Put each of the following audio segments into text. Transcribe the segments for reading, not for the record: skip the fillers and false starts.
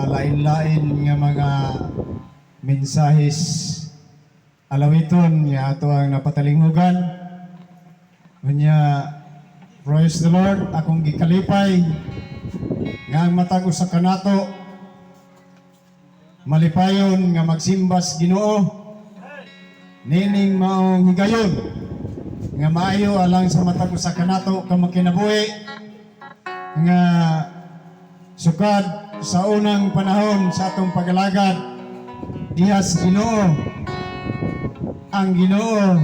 lain-lain nga mga mensahis alawiton nga ato ang napatalingugan. Unya, praise the Lord, akong gikalipay nga ang matag usa kanato malipayon nga magsimbas Ginoo nining maong higayon nga maayo alang sa matag usa kanato ka makinabuhi nga sukad sa unang panahon sa atong pagalagad dihas Ginoo. Ang Ginoo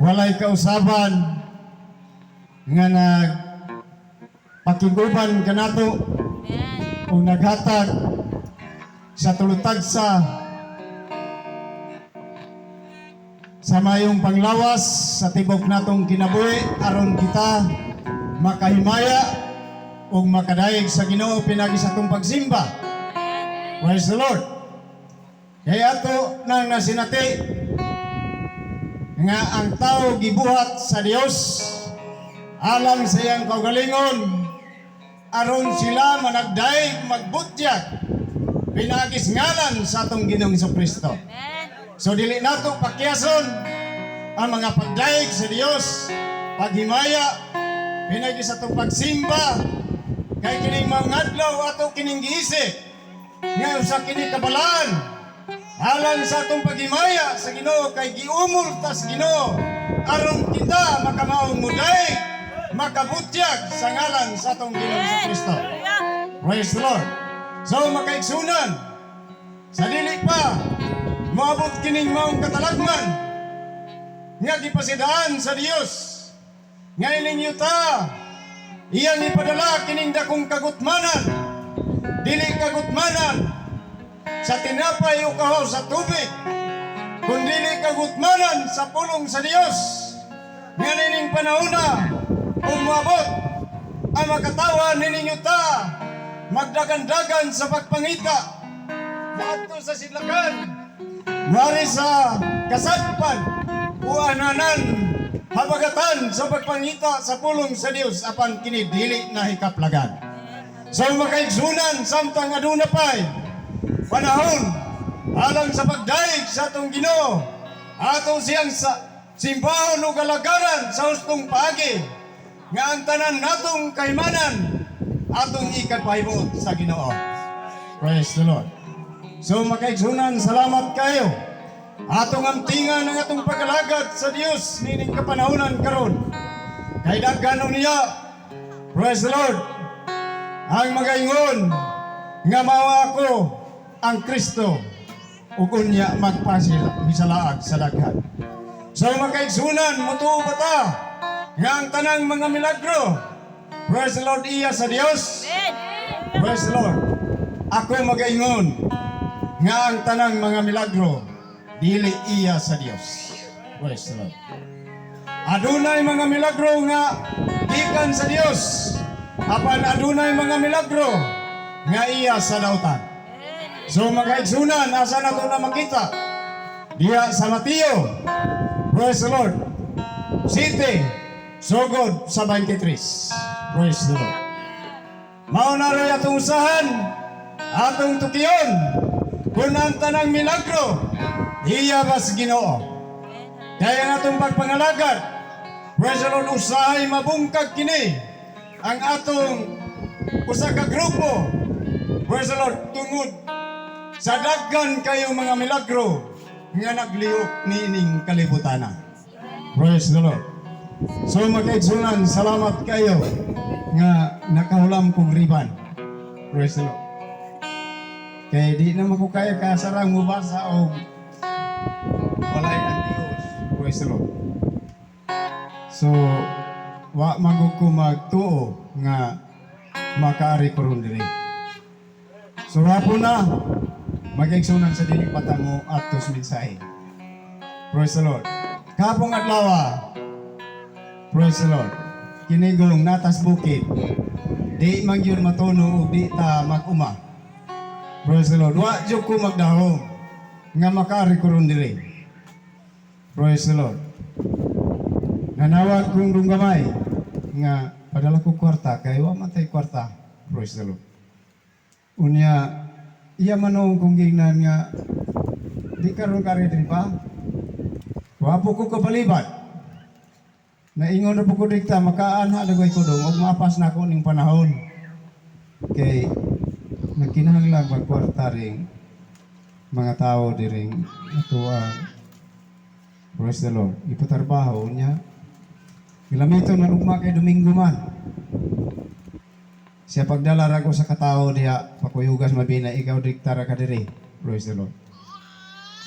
walay kausaban nga pakiguban kanato o naghatag sa tulutagsa sa mayong panglawas sa tibok natong kinabuhi aron kita makahimaya o makadaig sa Ginoo pinagi sa atong pagsimba. Praise the Lord. Kaya ato nang nasinati nga ang tao gibuhat sa Dios alang sa iyang kaugalingon aron sila managdaig magbutyag pinagis ngalan sa atong Ginoong Jesucristo. So dili nato pakyason ang mga pagdaig sa Dios, paghimaya pinagis atong pagsimba kay kining mga adlaw ato kining giisip nga usa kini kabalaan alang sa atong paghimaya sa Ginoo kay giumol tas Ginoo aron kita makamaong muday makabutyag sa ngalan sa atong Ginoong Jesucristo. Praise the Lord. So makaigsunan sa dili pa moabot kining maong katalagman nga gipasidaan sa Dios nga ining yuta iyang ipadala kining dakong kagutmanan, dili kagutmanan sa tinapay o kahaw sa tubig, kundi kagutmanan sa pulong sa Dios. Nga nining panahona umabot ang makatawan nining yuta magdagan-dagan sa pagpangita maadto sa sidlakan mari sa kasadpan o ananan habagatan sa pagpangita sa pulong sa Dios apan kini dili na hikaplagan. So makaigsunan samtang aduna pay panahon alang sa pagdaig sa atong Ginoo atong siyang simbahon o galagaran sa hustong paagi nga ang tanan natong kaimanan atong ikapahibot sa Ginoo. Praise the Lord. So makaigsunan, salamat kayo atong amtingan ang atong pagalagad sa Dios nining kapanahonan karon kay daghan niya. Praise the Lord. Ang magaingon nga mao ako ang Kristo ug unya magpasil misalaag sa daghan. So makaigsunan mutuo ba ta nga ang tanang mga milagro, praise the Lord, iya sa Dios. Praise the Lord. Ako magaingon nga ang tanang mga milagro dili iya sa Dios. Praise the Lord. Adunay mga milagro nga gikan sa Dios, apan adunay mga milagro nga iya sa dautan. So magaigsunan asa nato na makita diya sa Mateo, praise the Lord, City sugod sa 23. Praise the Lord. Mao na rin atong usahan atong tukiyon kung ang tanang milagro iya ba sa Ginoo. Kaya ang atong pagpangalagad, praise the Lord, usahay mabungkag kini ang atong usa ka grupo, praise the Lord, tungod sa daghan kayong mga milagro nga naglihok niining kalibutan. Praise the Lord. So makaigsunan, salamat kayo nga nakahulam kong riban. Praise the Lord. Kaya di naman ko kaya kasarang mubasa o walay ang Diyos. Praise the Lord. So, wa magug ko magtuo nga makaari ko ron diri. So, rapo na mag-igsunan sa dili patango atos mensahe. Praise the Lord. Kapong adlaw, praise the Lord, kinigong natas bukid, di man yun matuno o di ta mag-uma. Praise the Lord. Wa dyan ko magdahom nga makaari ko ron diri. Praise the Lord. Nanawag kong runggamay nga padala ko kwarta kay wa matay kwarta. Praise the Lord. Unya, iya manong kung gingnan nga, di karon kari din pa. Wapo ko kapalibat. Naingon na po ko dikta, makaanha na ko dong, og mapas na ko ning panahon. Kay, nagkinahanglang magkwarta ring mga tao diring ito praise the Lord. Ipatarbaho niya. Ilamito na ugma kay Domingo man. Siya pagdala ra ko sa katao diya, pakuyugas mabina, ikaw diktara ka diri. Praise the Lord.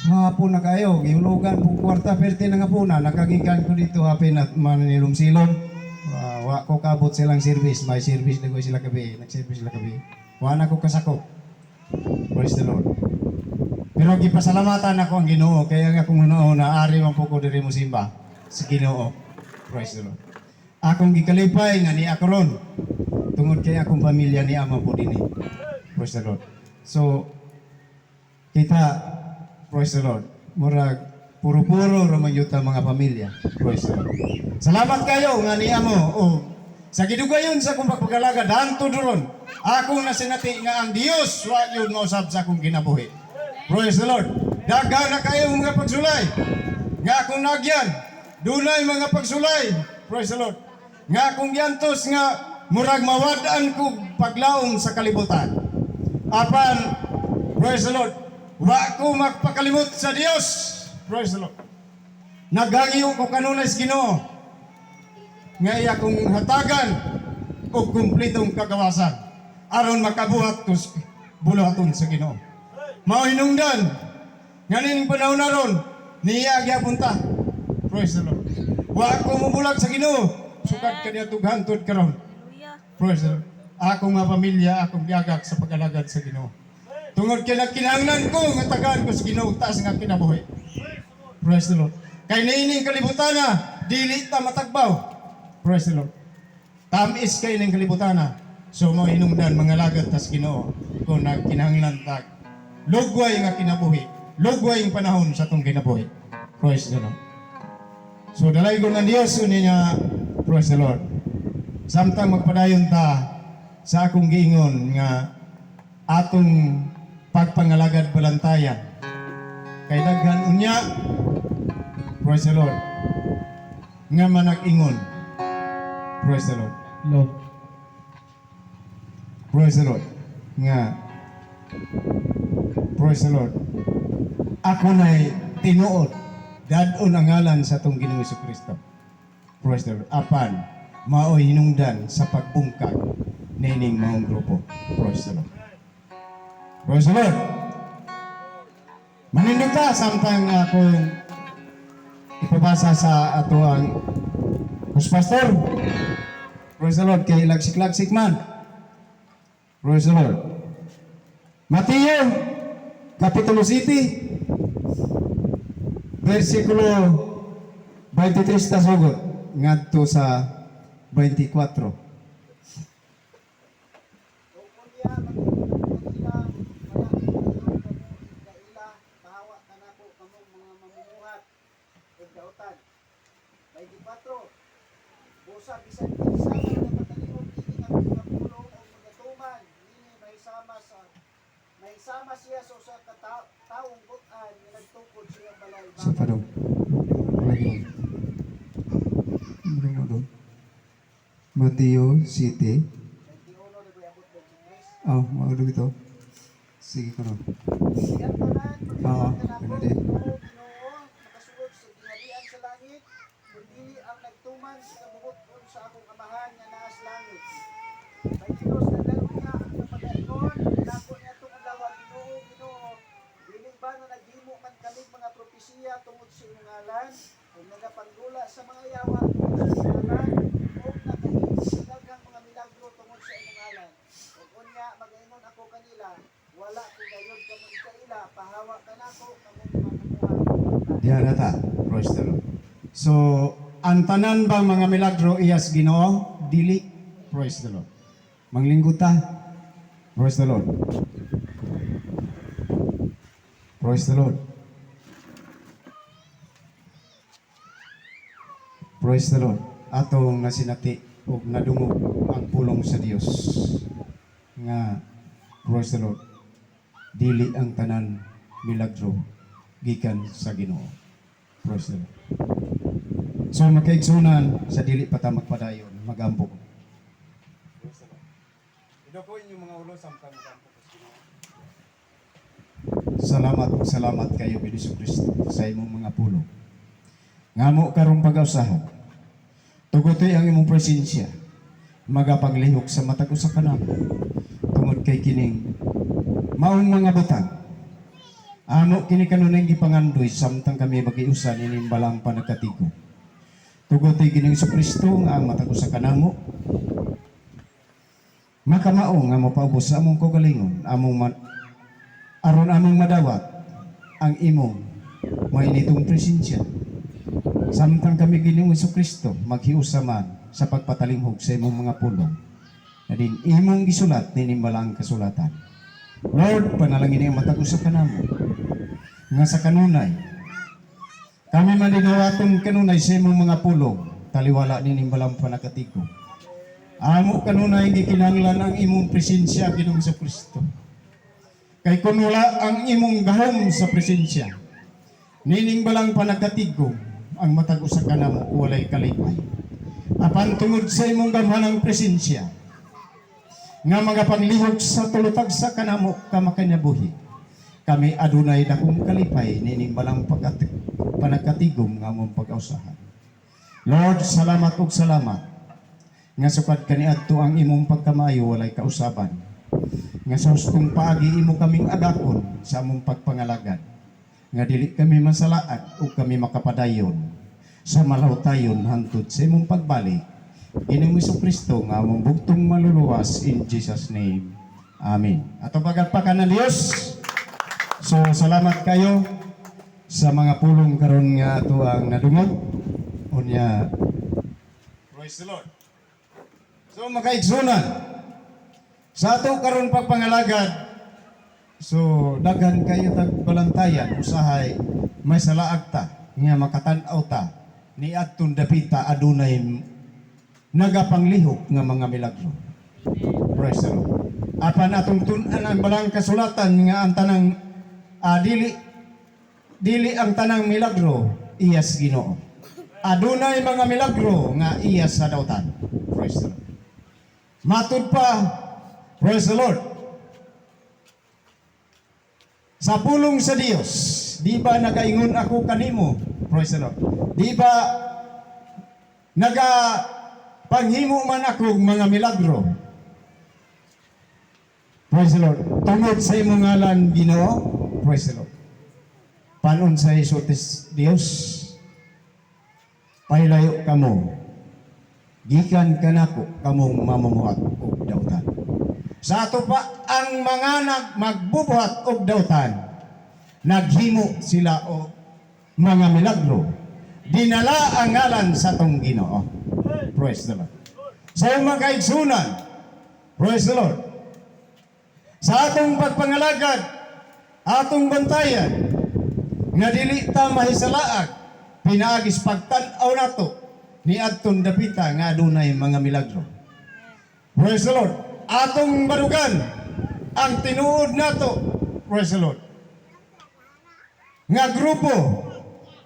Hapon na kayo, giulugan po kwarta, perte na nga po na, nakagikan ko dito hapin at manilom-silom. Wa ko kabot silang service, may service na ko sila gabi, nag-service sila gabi. Wa na ko kasakop. Praise the Lord. Pero gipasalamatan ako ang Ginoo, kaya nga kung Ginoo na ari man po ko diri mo simba sa Ginoo. Praise the Lord. Akong gikalipay nga ni ako ron. Tungod kay akong pamilya ni ama po dinhi. Praise the Lord. So kita, praise the Lord, murag puro-puro ramang yuta mga pamilya. Praise the Lord. Salamat kayo nga ni amo. Sa gidugayon sa akong pagpagalaga, danto doron. Akong nasinati nga ang Dios wa yun mausab sa akong kinabuhi. Praise the Lord. Daga na kayo mga pagsulay. Nga akong nagyan. Dunay mga pagsulay. Praise the Lord. Nga akong yantos nga murag mawadaan ko paglaom sa kalibutan. Apan, praise the Lord, wa ko magpakalimot sa Dios. Praise the Lord. Nagagiyo ko kanunay sa Ginoo. Nga iya kong hatagan o kumplitong kagawasan aron makabuhat ko buluhaton sa Ginoo. Mao hinungdan nganing panahon naron niya gyapon ta. Praise the Lord. Wa ko mubulag sa Ginoo sukad kaniya tughantod karon. Praise the Lord. Akong mga pamilya akong gagak sa pag-alagad sa Ginoo. Tungod kay nagkinahanglan ko nga tagaan ko sa Ginoo taas nga kinabuhi. Praise the Lord. Kay niining kalibutan na dili ta matagbaw. Praise the Lord. Tamis kay ning kalibutan na. So mo hinungdan mga lagad tas Ginoo kung nagkinahanglan ta lugway nga kinabuhi, lugway ang panahon sa itong kinabuhi. Praise the Lord. So dalay ko ng Diyos niya, praise the Lord. Samtang magpadayon ta sa akong giingon nga atong pagpangalagad balantayan. Kay daghan unya, praise the Lord. Nga manag-ingon, praise the Lord. Lord. Praise the Lord. Nga, praise the Lord. Ako na'y tinuod. Dadon ang ngalan sa itong Ginoong Jesucristo. Praise the Lord. Apan, mao'y hinungdan sa pagbungkag nining maong grupo. Praise the Lord. Praise the Lord. Manindog ta samtang akong ipabasa sa ato ang Pastor. Praise the Lord. Kay lagsik-lagsik man. Praise the Lord. Mateo, Kapitulo 7, versikulo 23 ta sugot ngadto sa 24. Busa bisan isa nga pagkalimot kini nga mga pulo o magatuman dili mahisama siya sa usa ka taong but-an nga nagtukod siya balay Sa padong. Mateo 7. 21 na gayabot ba Chris? Oh, maudog ito. Sige ko no. Siya tanan Oo, Ginoo ano din. makasulod sa gingharian sa langit kundi ang nagtuman sa kabubuton sa akong amahan nga naa sa langit. May Dios na dalo niya ang napadayon nako niya tong adlaw Ginoo dili ba na naghimo man kami mga propesiya tungod sa iyong ngalan kung nagapanggula sa mga yawa sa ngalan o nakahimo sa daghang mga milagro tungod sa iyong ngalan. Ug unya magaingon ako kanila wala ko gayud kamo ikaila pahawa kanako kamo mamuhat. Diyan na ta. Praise the Lord. So, ang tanan bang mga milagro iyas Ginoo? Dili. Praise the Lord. Manglingkod ta. Praise the Lord. Praise the Lord. Praise the Lord. Atong nasinati ug nadungog ang pulong sa Dios nga Praise the Lord. Dili ang tanan milagro gikan sa Ginoo. Praise the Lord. So makaigsunan sa dili pa ta magpadayon, magambok. Praise the Lord. Ito po inyong mga ulo samtang magambok sa Ginoo. Salamat kayo kay Hesus Kristo sa imong mga pulong. Ngamo karong pag-usahan. Tugutoy ang imong presensya. Magapaglihok sa matag usa ka namo. Tungod kay kining maong mga butang. Amo kini kanunay gipangandoy samtang kami magiusan ining balang panagkatigo. Tugutoy kining Hesus Kristo nga ang matag usa ka namo. Makamao nga mopaubos sa among kaugalingon, aron among madawat ang imong mainitong presensya. Samtang kami Ginoong Jesucristo maghiusa man sa pagpatalinghog sa imong mga pulong na din imong gisulat ninimbalang kasulatan. Lord, panalangin ang matag usa ka namo nga sa kanunay kami maninawaton kanunay sa imong mga pulong taliwala ninimbalang panakatigo. Amo kanunay gikinahanglan ang imong presensya Ginoong Jesucristo. Kay kung wala ang imong gahom sa presensya, ninimbalang panakatigo ang matag usa ka namo walay kalipay. Apan tungod sa imong gamhanang presensya nga mga panglihok sa tulutag sa kanamo kamakanabuhi, kami adunay dakong kalipay nining balang panagkatigom nga among pag-ausahan. Lord, salamat ug salamat nga sukad kaniadto ang imong pagkamayo walay kausaban, nga sa hustong paagi imo kaming agakon sa among pagpangalagad, nga dili kami masalaat o kami makapadayon sa malawtayon hantod sa imong pagbalik. Ginoong Jesucristo nga among bugtong maluluwas in Jesus name. Amen. Ato pagagpakan ng Dios. So salamat kayo sa mga pulong karon nga ato ang nadungog. Unya, praise the Lord. So makaigsunan sa ato karon pagpangalagad. So daghan kayo tag balantayan usahay may salaag ta nga makatan-aw ta ni adtong dapita adunay nagapanglihok nga mga milagro. Praise the Lord. Apan atong tun-an ang balang kasulatan nga ang tanang dili ang tanang milagro iyas Ginoo. Adunay mga milagro nga iyas sa dautan. Praise the Lord. Matud pa, praise the Lord. Sa pulong sa Dios, di ba nagaingon ako kanimo? Praise the Lord. Di ba panghimo man ako mga milagro? Praise the Lord. Tungod sa imong ngalan Ginoo, praise the Lord. Panon sa Hesus Dios, pailayo kamo. Gikan kanako kamong mamumuhat og dautan. Sa ato pa ang mga magbubuhat og dautan, naghimo sila o mga milagro. Dinala ang ngalan sa tong Ginoo. Praise the Lord. Sa mga kaigsunan, praise the Lord. Sa atong pagpangalagad, atong bantayan, nga dili ta mahisalaag, pinaagis pagtan-aw nato ni adtong dapita nga adunay mga milagro. Praise the Lord. Atong barugan ang tinuod nato, praise the Lord, nga grupo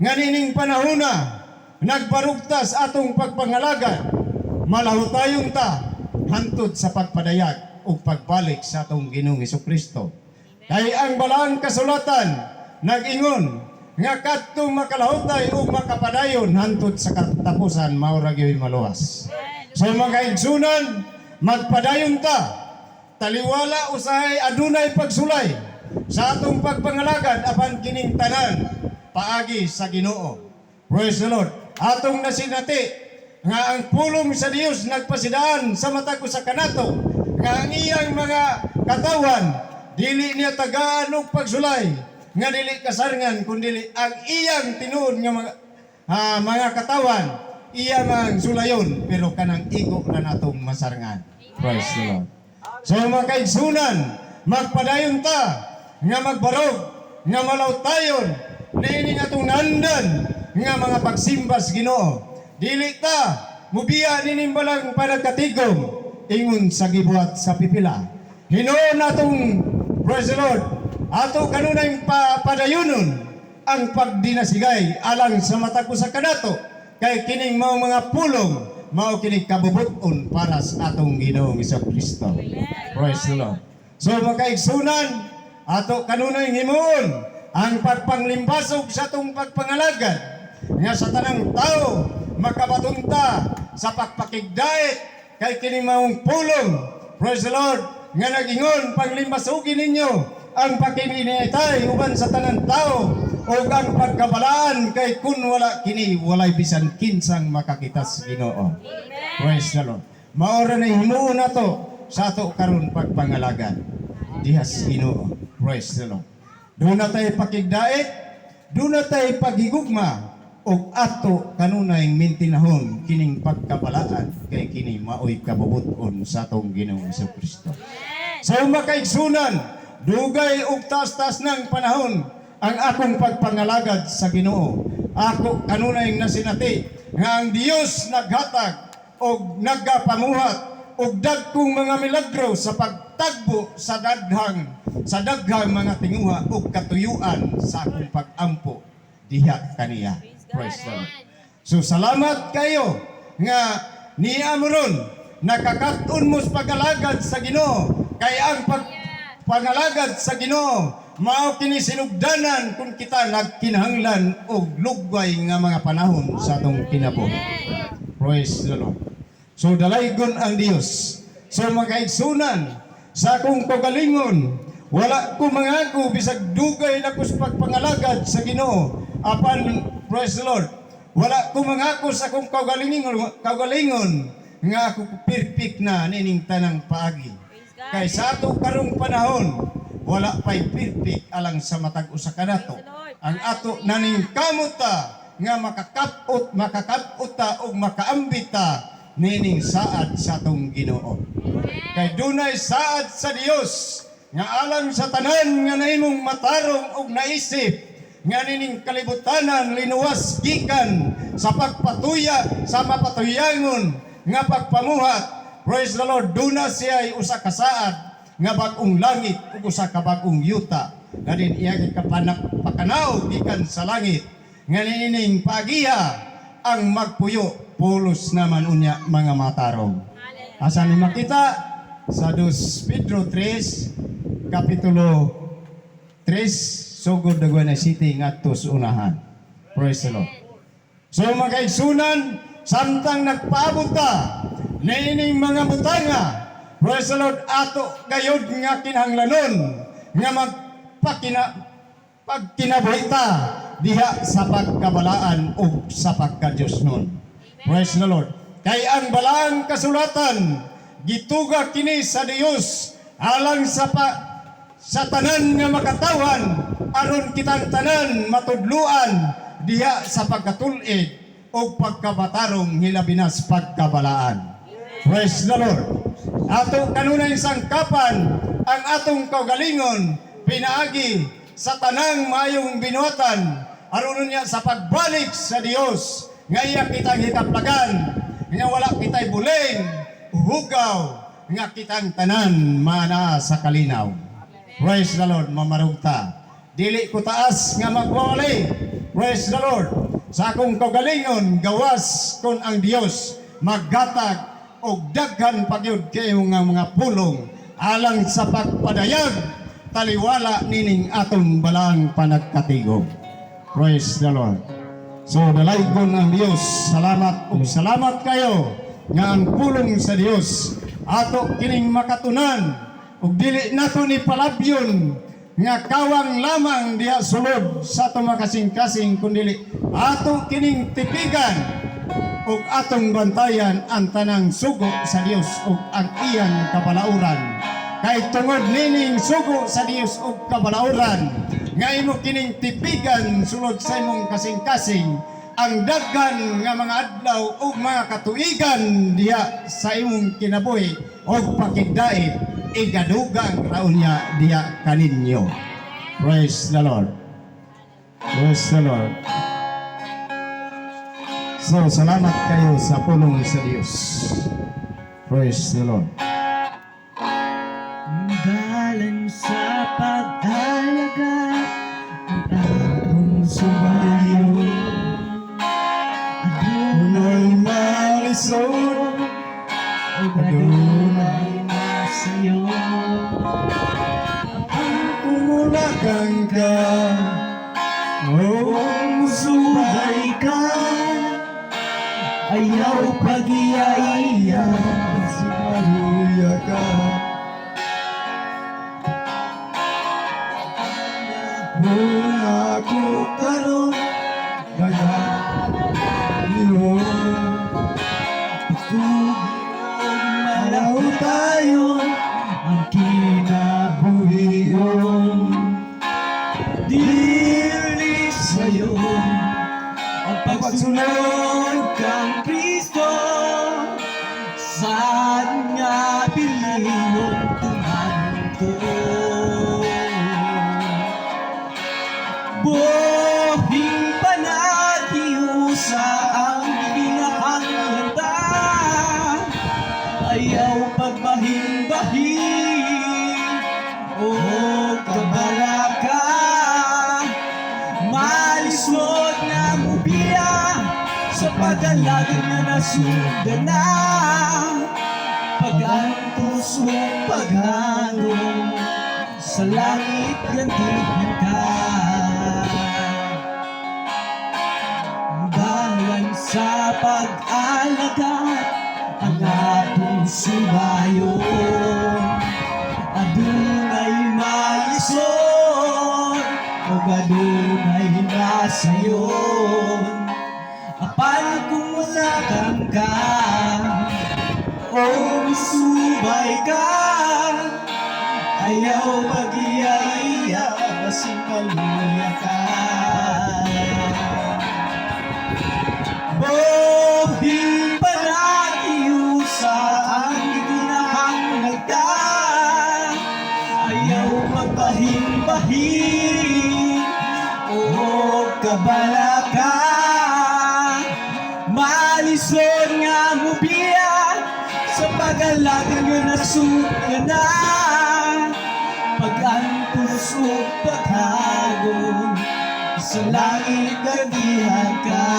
nga nining panahona nagbarugtas atong pagpangalagad, malahutayon ta hantod sa pagpadayag o pagbalik sa atong Ginoong Jesucristo. Kay ang balaan kasulatan nag-ingon nga kadtong makalahutay o makapadayon hantod sa katapusan mao ra gyud maluwas. So mga igsunan, magpadayon ta, taliwala usahay adunay pagsulay sa atong pagpangalagad apan kining tanan paagi sa Ginoo. Praise the Lord. Atong nasinati nga ang pulong sa Dios nagpasidaan sa matag usa kanato nga ang iyang mga katawan dili niya tagaan og pagsulay nga dili kasarngan kundi ang iyang tinuod nga mga katawan iya man sulayon pero kanang igo na natong masarngan. Praise the Lord. So mga kaigsunan, magpadayon ta nga magbarog, nga malawtayon, niining atong nandan nga mga pagsimbas Ginoo. Dili ta mubiya nining balang panagkatigom ingon sa gibuhat sa pipila Hinoon atong, praise the Lord, ato kanunay padayunon ang pagdinasigay alang sa matag usa kanato kay kining mao mga pulong mao kining kabubuton para sa atong Ginoong Kristo. Praise the Lord. So makaigsunan ato kanunay himuon ang pagpanglimbasog sa atong pagpangalagad nga sa tanang tao makabatunta sa pagpakigdait kay kining maong pulong. Praise the Lord nga nagingon panglimbasogin ninyo ang pakininitay uban sa tanang tao o ang pagkabalaan kay kun wala kini walay bisan kinsang makakita sa Ginoo. Praise the Lord. Maora na himuon nato sa ato karon pagpangalagad diha sa Ginoo. Praise the Lord. Doon na tayo pakigdait, doon na tayo paghigugma o ato kanunay mintinahon kining pagkabalaan kay kini maoy kabubuton sa atong Ginoong Kristo. So makaigsunan, dugay og taas-taas ng panahon ang akong pagpangalagad sa Ginoo. Ako kanunay nasinati nga ang Dios naghatag og nagapamuhat og dagkong mga milagro sa pagtagbo sa daghang mga tinguha og katuyuan sa akong pagampo diha kaniya. Praise the Lord. So salamat kayo nga niya mo ron nakakatun mo sa pagalagad sa Ginoo kay ang pangalagad sa Ginoo mao kini sinugdanan kung kita nagkinahanglan og lugway nga mga panahon sa atong kinabuhi. Praise the Lord. So dalaygon ang Dios. So makaigsunan sa akong kagalingon wala ko mangako bisag dugay na ko sa pagpangalagad sa Ginoo apan praise the Lord wala ko mangako sa akong kagalingon nga ako perfect na nining tanang paagi kay sa ato karong panahon wala pa'y perfect alang sa matag usa kanato. Ang ato naning kamuta nga makakaputa o makaambita nining saad sa atong Ginoo. Kay dunay saad sa Dios nga alang sa tanan nga naimong matarong og naisip nga nining kalibutanan linuwas gikan sa pagpatuya sa mapatuyangon nga pagpamuhat. Praise the Lord. Duna siya usa ka saad nga bag-ong langit ug usa ka bag-ong yuta nga din iya pakanaw gikan sa langit nga nining pagiha ang magpuyo pulos naman unya mga matarong. Asa ni makita sa 2 Pedro 3 kapitulo 3 sugod Daguana City ngadto sa unahan. Praise the Lord. So magaigsunan samtang nagpaabot ta nining mga butanga. Praise the Lord, ato gayod nga kinahanglanon nga pagkinabuhita diha sa pagkabalaan o sa pagka-Diyos nun. Praise the Lord. Kay ang balaang kasulatan gituga kini sa Dios alang sa tanan nga makatawan aron kitang tanan matudluan diha sa pagkatulid o pagkabatarong hilabinas pagkabalaan. Praise the Lord. Ato kanunay sangkapan ang atong kaugalingon pinaagi sa tanang mayong binuhatan aron niya sa pagbalik sa Dios nga iya kitang hikaplagan nga wala kitay buling hugaw nga kitang tanan mana sa kalinaw. Praise the Lord. Mamarugta dili ko taas nga magwawali. Praise the Lord. Sa akong kaugalingon gawas kon ang Dios maggatag og daghan pagyud kayo nga mga pulong alang sa pagpadayag taliwala nining atong balang panagkatigom. Praise the Lord. So dalaygon ang Dios. Salamat ug salamat kayo nga ang pulong sa Dios ato kining makatunan ug dili nato ni palabyon nga kawang lamang diha sulod sa ato makasing-kasing kundi ato kining tipigan ug atong bantayan ang tanang sugo sa Dios ug ang iyang kabalauran. Kay tungod nining sugo sa Dios ug kabalauran nga imo kining tipigan sulod sa imong kasing-kasing ang daghan nga mga adlaw ug mga katuigan diha sa imong kinabuhi ug pakigdait igadugang raon niya diha kaninyo. Praise the Lord. Praise the Lord. So, salamat kayo sa pulong sa Diyos. Praise the Lord. kang ka, Musubay ka, ayaw pag-iya-iya. Hallelujah ka. Kung ako Karon, nagaliw, malaw tayo ang kinabuhiyon. Dili sa'yo ang pagsunod kang Kristo. Saan nga pilihon tumanto? Bohing panatiusa ang pinakanganda. Ayaw pagbahing-bahing o kabalaka. Malisod na mubiya sa pag-alagin na nasundan na. Pag-antos o paghanong sa langit gantihan ka. Balan sa pag-alagat ang atong subayon. Adunay malisod o adunay masayon. Apan kung masakang ka o misubay ka, ayaw mag-iya-iya basing kaluya ka. Bohing panatiusa ang ginahangagda. Ayaw magpahing-bahing o kabalaka. Malisod nga mubiya sa pag-alagan nga nasugan na. Pag-antos o paghagon sa langit gantihan ka.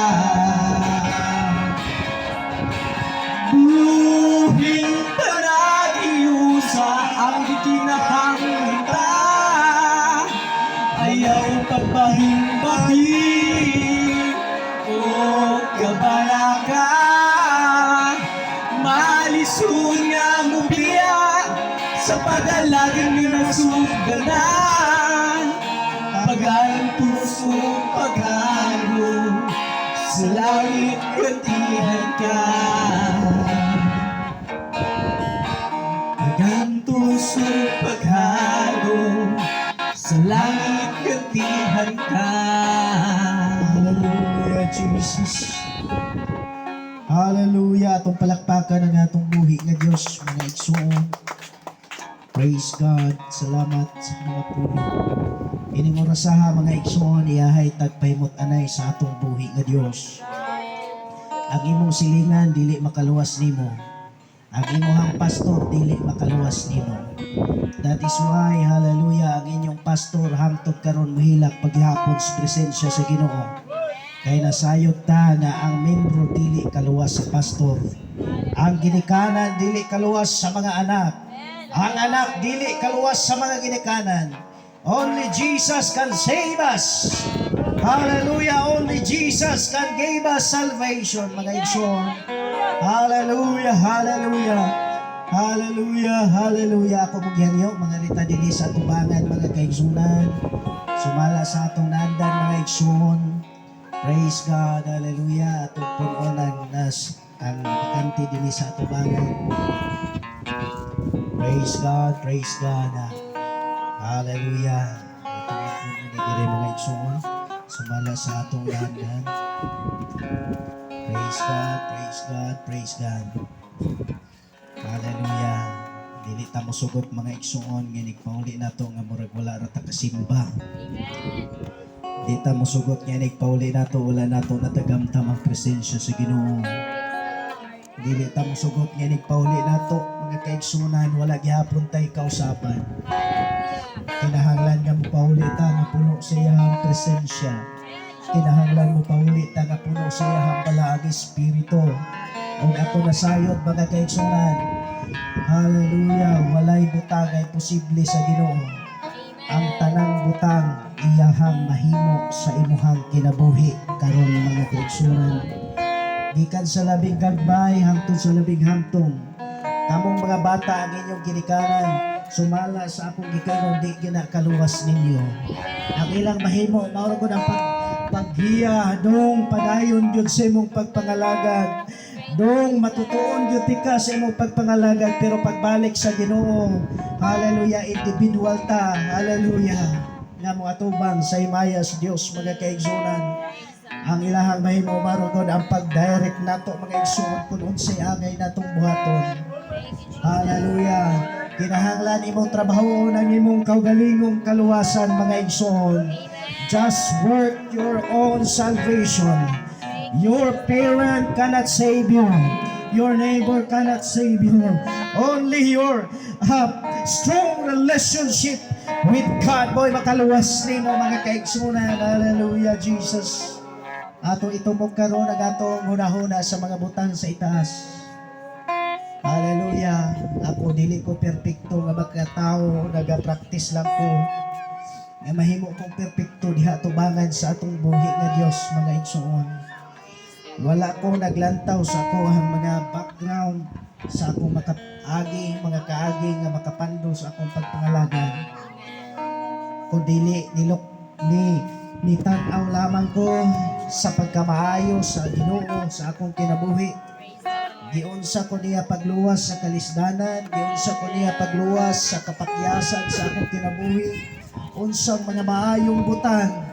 Buhing panag-iusa ang ikinahangita. Ayaw pagbahing-bahing o kabalaka. Malisod nga mubiya sa pag-alagan nga nasuganan. Pag-antos o paghagon sa langit gantihan ka. Pag-antos o paghagon sa langit gantihan ka. Hallelujah, Jesus. Hallelujah. Atong palakpakan ang atong buhi nga Diyos, mga igsoon. Praise God. Salamat sa mga puli. Ining orasaha mga igsoon, iyahay tagpahimot anay sa atong buhi nga Diyos. Ang imong silingan dili makaluwas nimo. Ang imong pastor dili makaluwas nimo. That is why, hallelujah, ang inyong pastor hangtod karon mohilak paghapon sa presensya sa Ginoo. Kay nasayod ta nga ang membro dili kaluwas sa pastor. Ang ginikanan dili kaluwas sa mga anak. Ang anak dili kaluwas sa mga ginikanan. Only Jesus can save us. Hallelujah, only Jesus can give us salvation, mga igsoon. Hallelujah, hallelujah. Hallelujah, hallelujah. Ako magyanyo, mga rita dili sa tubangan, mga kaigsunan. Sumala sa atong nandan, mga igsoon. Praise God, hallelujah. Atong punonan nas ang bakante dili sa tubangan. Praise God, praise God. Hallelujah. Ito ang mga igsoon. Sumala sa atong nandan. Praise God, praise God, praise God. Hallelujah. Dili ta mosugot mga igsoon nga nigpauli nato nga murag wala ra ta kasimba. Di ta mosugot nga nigpauli nato wala nato natagamtam ang presensya sa Ginoo. Dili ta mosugot nga nigpauli nato mga kaigsunan wala gyapon tay kausapan. Kinahanglan nga mopauli ta nga puno sa iyang presensya. Kinahanglan mo pauli ta nga puno sa iyang balaang espiritu. O ato nasayod mga kaigsunan. Hallelujah, walay butangay posible sa Ginoo. Ang tanang butang butang iyahang mahimo sa imuhang kinabuhi karon mga kaigsunan. Gikan sa labing gagmay hangtod sa labing hamtong. Kamong mga bata ang inyong ginikanan, sumala sa akong gikanon di ginakaluwas ninyo. Ang ilang mahimo mao ko ang paghiya dong padayon gyud sa imong pagpangalagad. Dong matutuon gyud ka sa imong pagpangalagad pero pagbalik sa Ginoo, hallelujah, individual ta, hallelujah. Nga mo atubang sa himaya sa Dios mga kaigsunan. Ang ilahang mahimo marugod ang pag-direct nato mga igsoon kun unsay angay natong buhaton. Hallelujah. Kinahanglan imong trabaho ng imong kaugalingong kaluwasan mga igsoon. Just work your own salvation. Your parent cannot save you. Your neighbor cannot save you. Only your strong relationship with God. Boy, makaluwas nimo mga kaigsunan. Hallelujah, Jesus. Ato itumog karon ang atong hunahuna sa mga butang sa itaas. Hallelujah. Ako dili ko perpekto nga magkatao, naga-practice lang ko. Nga mahimo kong perpekto diha tubangan sa atong buhi nga Dios mga igsoon. Wala ko naglantaw sa ako ang mga background sa akong mga kaagi nga makapando sa akong pagpangalagan. Kung dili ni tanaw lamang ko sa pagkamaayo sa Ginoo sa akong kinabuhi. Giunsa ko niya pagluwas sa kalisdanan, giunsa ko niya pagluwas sa kapakyasan sa akong kinabuhi. Unsang mga maayong butang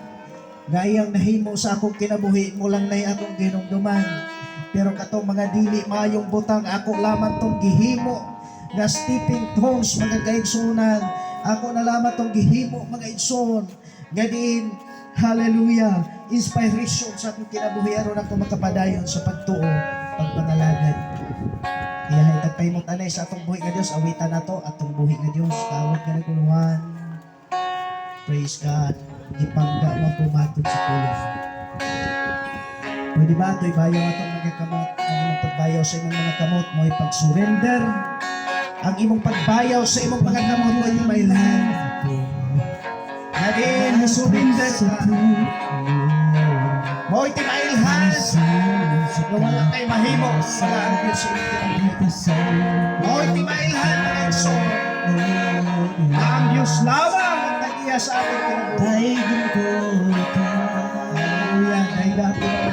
nga iyang nahimo sa akong kinabuhi mo lang nay akong ginumduman. Pero katong mga dili maayong butang ako lamang tong gihimo nga stepping stones mga kaigsunan. Ako na lamang tong gihimo mga igsoon nga din, hallelujah, inspiration sa akong kinabuhi aron ako makapadayon sa pagtuo pagpangalagad. Kaya itagpahimot anay sa atong buhi nga Dios, awitan nato atong buhi nga Dios, tawag ka na kuluhan. Praise God. Ipangga mo pumatod sa kulo. Pwede ba ito'y bayaw atong mga kamot? Ang imong pagbayaw sa imong mga kamot mo ipag-surrender. Ang imong pagbayaw sa imong mga kamot mo ipailan. Nadin, surrender ka. Mo itimailhan. Nga wala tayo mahimo para ang Diyos sa imong kinabuhi. Mo itimailhan mga igsoon. Ang Diyos lamang iya sa ating kinabuhi. Daigin ko ka, Hallelujah, dahil dati mo.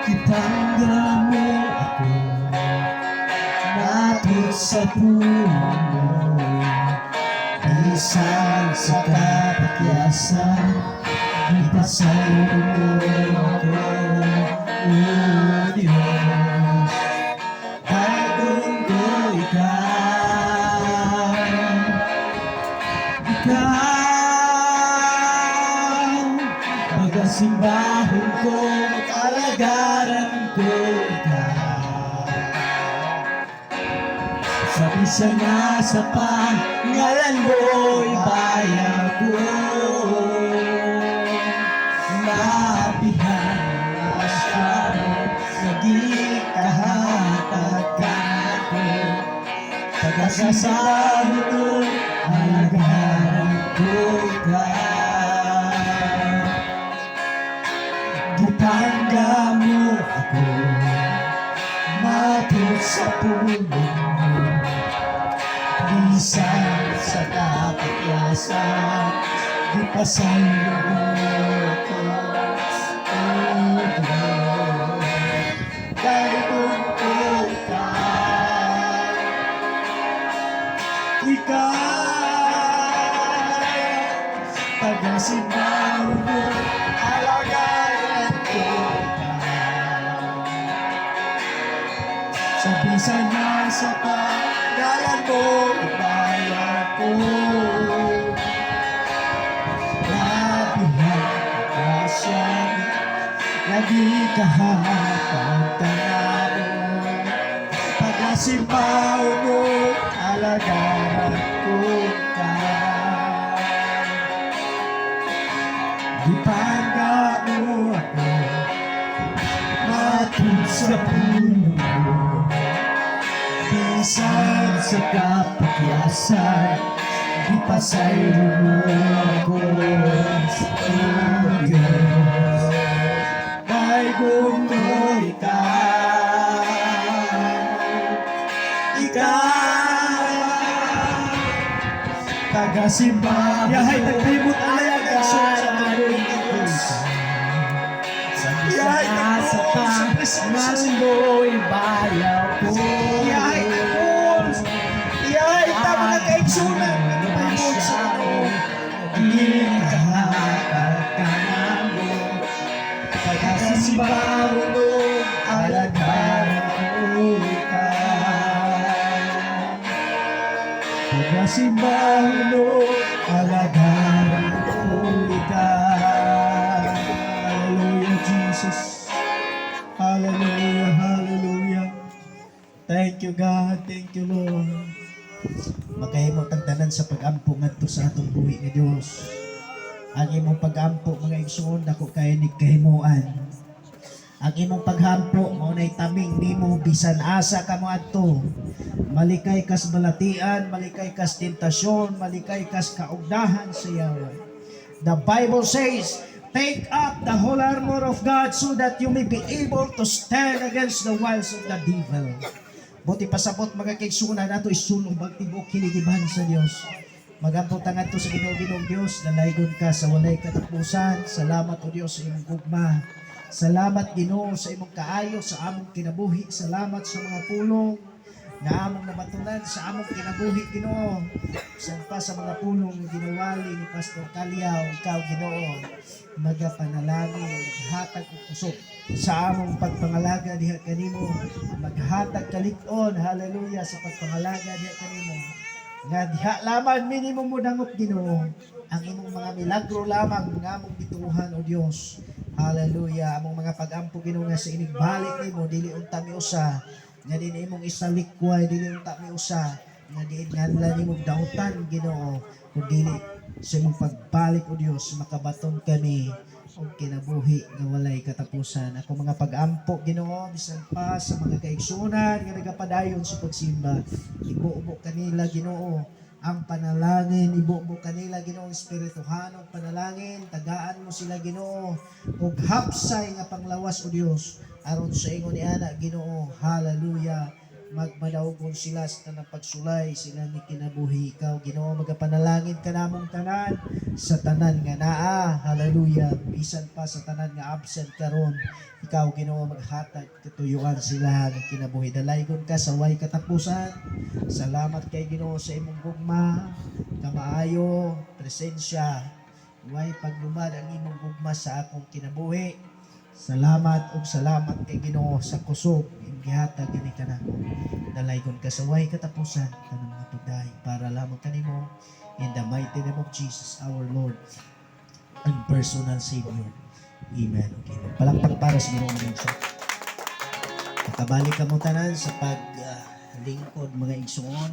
ipangga mo ako, napit sa puno, isang sa kapakyasan, ipasayo mo ako, O Diyos. Daigin ko Pagkasimbahon ko, kalagaran ko ikaw. Sa bisa nga sa pangalan mo'y bayan ko. Nabihan na siya mo, nagikahatag ka ako. Pagkasasahod ko, kalagaran ko ikaw. Gipangga mo ako, mapit sa puno mo, bisan sa kapakyasan, gipasayo mo ako, O Diyos. Dahil kung ikaw, pagkasimbahan mo, alagaran ko ka. Sa bisa na sa pangalan mo, ibayan ko. Labihan ka siya, nagikahatag ka mo. Pagkasimbahan mo, alagaran ko ka. Ipangga mo ako, matut sa puno mo, bisan sa kapakyasan, ipasayo mo Diyos, ang Diyos, kay gunoy ka. Tagasimba, yahay naglimot alaga sa ating Diyos. Yahay sa pangandoy bayaw ko. Yahay Diyos, yahay ta mga kaigsunan, naglimot sa ano. Tagasimba, alaga ka. Pagkasimbahan alagaran ko ka. Hallelujah, Jesus. Hallelujah, hallelujah. Thank you, God. Thank you, Lord. Makahimot ang tanan sa pag-ampo ngadto sa atong buhi ni Dios. Ang imong pag-ampo mga igsoon dako kay ni kahimuan. Ang imong paghampo mo nay taming nimo bisan asa ka mo adto. Malikay kas balatian, malikay kas tentasyon, malikay kas kaugdahan sa Yahweh. The Bible says, take up the whole armor of God so that you may be able to stand against the wiles of the devil. Buti pasabot mga kaigsunan nato isulong bagtibok kinigiban sa Dios. Magampot ang ato sa Ginoo Dios, nalaygon ka sa walay katapusan. Salamat o Dios sa imong gugma. Salamat Ginoo sa imong kaayo sa among kinabuhi. Salamat sa mga pulong na among nabatunan sa among kinabuhi Ginoo. San pa sa mga pulong na ginawali ni Pastor Kalyaw, ikaw Ginoo, magapanalangin, maghatag og kusog sa among pagpangalaga diha kanimo, maghatag kalig-on, hallelujah, sa pagpangalaga diha kanimo. Nga diha lamang minimum mo dangot Ginoo ang imong mga milagro lamang nga among bituhan o Dios. Hallelujah. Among mga pag-ampo Ginoo nga sa inigbalik nimo dili unta mi usa, nga din imong isalikway dili unta mi usa, nga diin nganlan nimo dautan Ginoo, kun dili sa imong pagbalik o Dios makabaton kami og kinabuhi nga walay katapusan. Ako mga pag-ampo Ginoo bisan pa sa mga kaigsunan nga nagapadayon sa pagsimba, ibuo kanila Ginoo ang panalangin, ibuo kanila Ginoo espirituhanong panalangin, tagaan mo sila Ginoo og hapsay nga panglawas o Dios aron sa ingon ni ana Ginoo. Hallelujah. Magmadawgon sila sa tanang pagsulay, sila ni kinabuhi ikaw Ginoo. Magapanalangin ka namong tanan sa tanan nga naa, hallelujah, bisan pa sa tanan nga absent karon, ikaw Ginoo maghatag katuyuan sila nga kinabuhi. Dalaygon ka sa way katapusan. Salamat kay Ginoo sa imong gugma, kamaayo, presensya, way paglumad ang imong gugma sa akong kinabuhi. Salamat ug salamat kay Ginoo sa kusog gihatag gani kanako. Dalaygon ka sa way katapusan kanang mga pagdahi para lamang kanimo, in the mighty name of Jesus our Lord and personal Savior. Amen. Okay. Palakpak para sa Ginoo minsan. Nakabalik ka mo tanan sa paglingkod mga igsoon.